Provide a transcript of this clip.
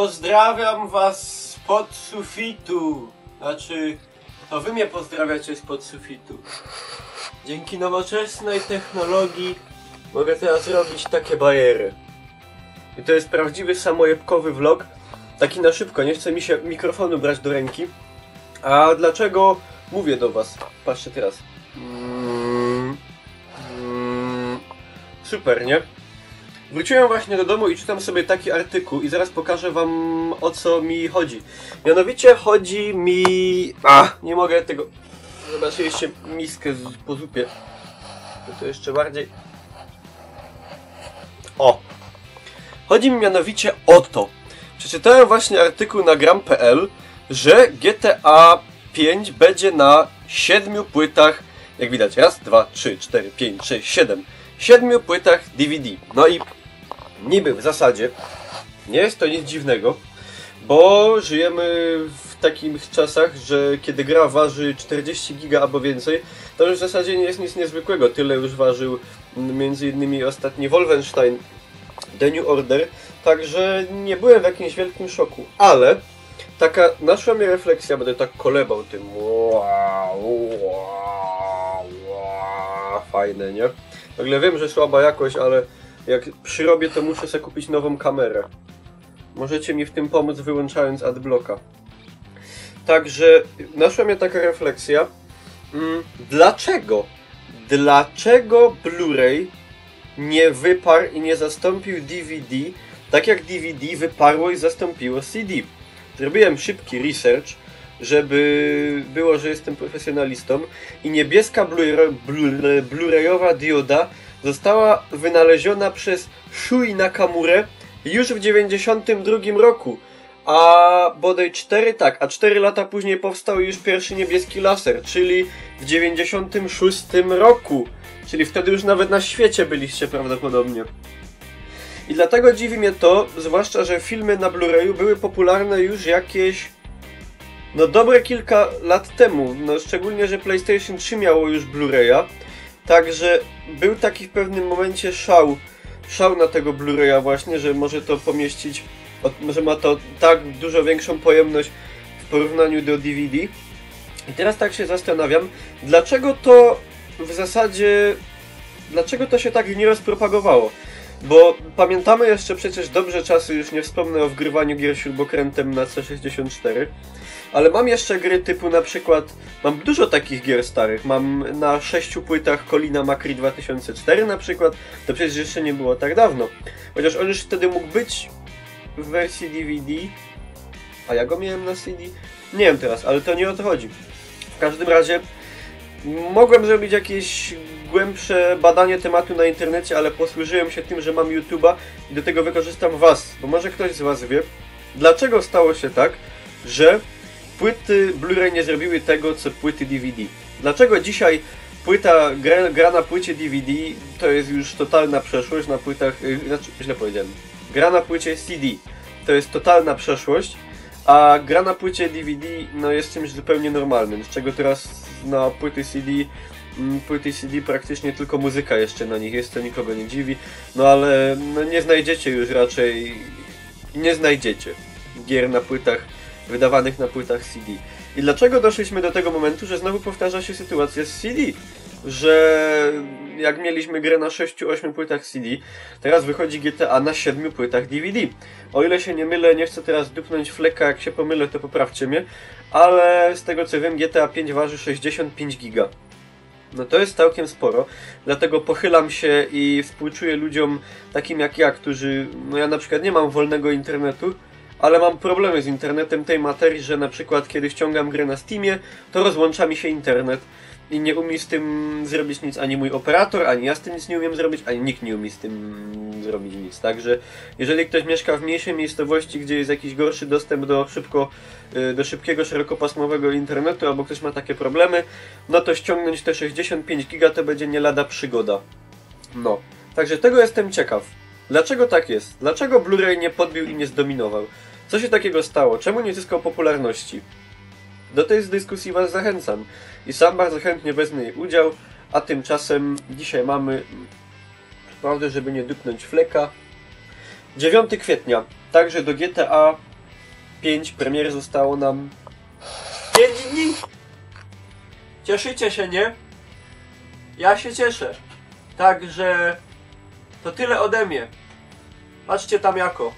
Pozdrawiam was spod sufitu. Znaczy, to wy mnie pozdrawiacie spod sufitu. Dzięki nowoczesnej technologii mogę teraz robić takie bajery. I to jest prawdziwy samojebkowy vlog. Taki na szybko, nie chce mi się mikrofonu brać do ręki. A dlaczego mówię do was? Patrzcie teraz. Super, nie? Wróciłem właśnie do domu i czytam sobie taki artykuł i zaraz pokażę wam, o co mi chodzi. Mianowicie chodzi mi... nie mogę tego... Zobaczyliście miskę po zupie. To jeszcze bardziej... O! Chodzi mi mianowicie o to. Przeczytałem właśnie artykuł na gram.pl, że GTA 5 będzie na 7 płytach, jak widać, raz, 2, 3, 4, 5, 6, 7. 7 płytach DVD. No i niby w zasadzie nie jest to nic dziwnego, bo żyjemy w takich czasach, że kiedy gra waży 40 giga albo więcej, to już w zasadzie nie jest nic niezwykłego. Tyle już ważył między innymi ostatni Wolfenstein The New Order, także nie byłem w jakimś wielkim szoku, ale taka naszła mi refleksja, będę tak kolebał tym. Fajne, nie? W ogóle wiem, że słaba jakość, ale jak przyrobię, to muszę sobie kupić nową kamerę. Możecie mi w tym pomóc, wyłączając adblocka. Także naszła mnie taka refleksja. Dlaczego? Dlaczego Blu-ray nie wyparł i nie zastąpił DVD, tak jak DVD wyparło i zastąpiło CD? Zrobiłem szybki research, żeby było, że jestem profesjonalistą, i niebieska Blu-rayowa dioda została wynaleziona przez Shui Nakamurę już w 1992 roku, a bodaj 4 lata później powstał już pierwszy niebieski laser, czyli w 1996 roku, czyli wtedy już nawet na świecie byliście prawdopodobnie. I dlatego dziwi mnie to, zwłaszcza, że filmy na Blu-rayu były popularne już jakieś dobre kilka lat temu, szczególnie, że PlayStation 3 miało już Blu-raya, także był taki w pewnym momencie szał na tego Blu-raya właśnie, że może to pomieścić, że ma to tak dużo większą pojemność w porównaniu do DVD. I teraz tak się zastanawiam, dlaczego to się tak nie rozpropagowało? Bo pamiętamy jeszcze przecież dobrze czasy, już nie wspomnę o wgrywaniu gier śrubokrętem na C64, ale mam jeszcze gry typu na przykład, mam dużo takich gier starych, mam na 6 płytach Colina McRae 2004 na przykład, to przecież jeszcze nie było tak dawno, chociaż on już wtedy mógł być w wersji DVD, a ja go miałem na CD? Nie wiem teraz, ale to nie o to chodzi. W każdym razie mogłem zrobić jakieś głębsze badanie tematu na internecie, ale posłużyłem się tym, że mam YouTube'a i do tego wykorzystam was, bo może ktoś z was wie, dlaczego stało się tak, że płyty Blu-ray nie zrobiły tego, co płyty DVD. Dlaczego dzisiaj gra na płycie DVD to jest już totalna przeszłość, na płytach, źle powiedziałem, gra na płycie CD to jest totalna przeszłość, a gra na płycie DVD jest czymś zupełnie normalnym, z czego teraz na płyty CD praktycznie tylko muzyka jeszcze na nich jest, to nikogo nie dziwi, ale nie znajdziecie już raczej, nie znajdziecie gier na płytach, wydawanych na płytach CD. I dlaczego doszliśmy do tego momentu, że znowu powtarza się sytuacja z CD? Że jak mieliśmy grę na 6-8 płytach CD, teraz wychodzi GTA na 7 płytach DVD. O ile się nie mylę, nie chcę teraz dupnąć fleka, jak się pomylę, to poprawcie mnie, ale z tego co wiem, GTA 5 waży 65 giga. To jest całkiem sporo, dlatego pochylam się i współczuję ludziom takim jak ja, którzy, ja na przykład nie mam wolnego internetu, ale mam problemy z internetem tej materii, że na przykład kiedy ściągam grę na Steamie, to rozłącza mi się internet i nie umie z tym zrobić nic ani mój operator, ani ja z tym nic nie umiem zrobić, ani nikt nie umie z tym zrobić nic. Także jeżeli ktoś mieszka w mniejszej miejscowości, gdzie jest jakiś gorszy dostęp do szybkiego, szerokopasmowego internetu, albo ktoś ma takie problemy, to ściągnąć te 65 giga to będzie nie lada przygoda. Także tego jestem ciekaw. Dlaczego tak jest? Dlaczego Blu-ray nie podbił i nie zdominował? Co się takiego stało? Czemu nie zyskał popularności? Do tej dyskusji was zachęcam i sam bardzo chętnie wezmę jej udział, a tymczasem dzisiaj mamy, prawdę, żeby nie dupnąć fleka, 9 kwietnia, także do GTA 5, premier zostało nam 5 dni. Cieszycie się, nie? Ja się cieszę. Także to tyle ode mnie. Patrzcie tam jako.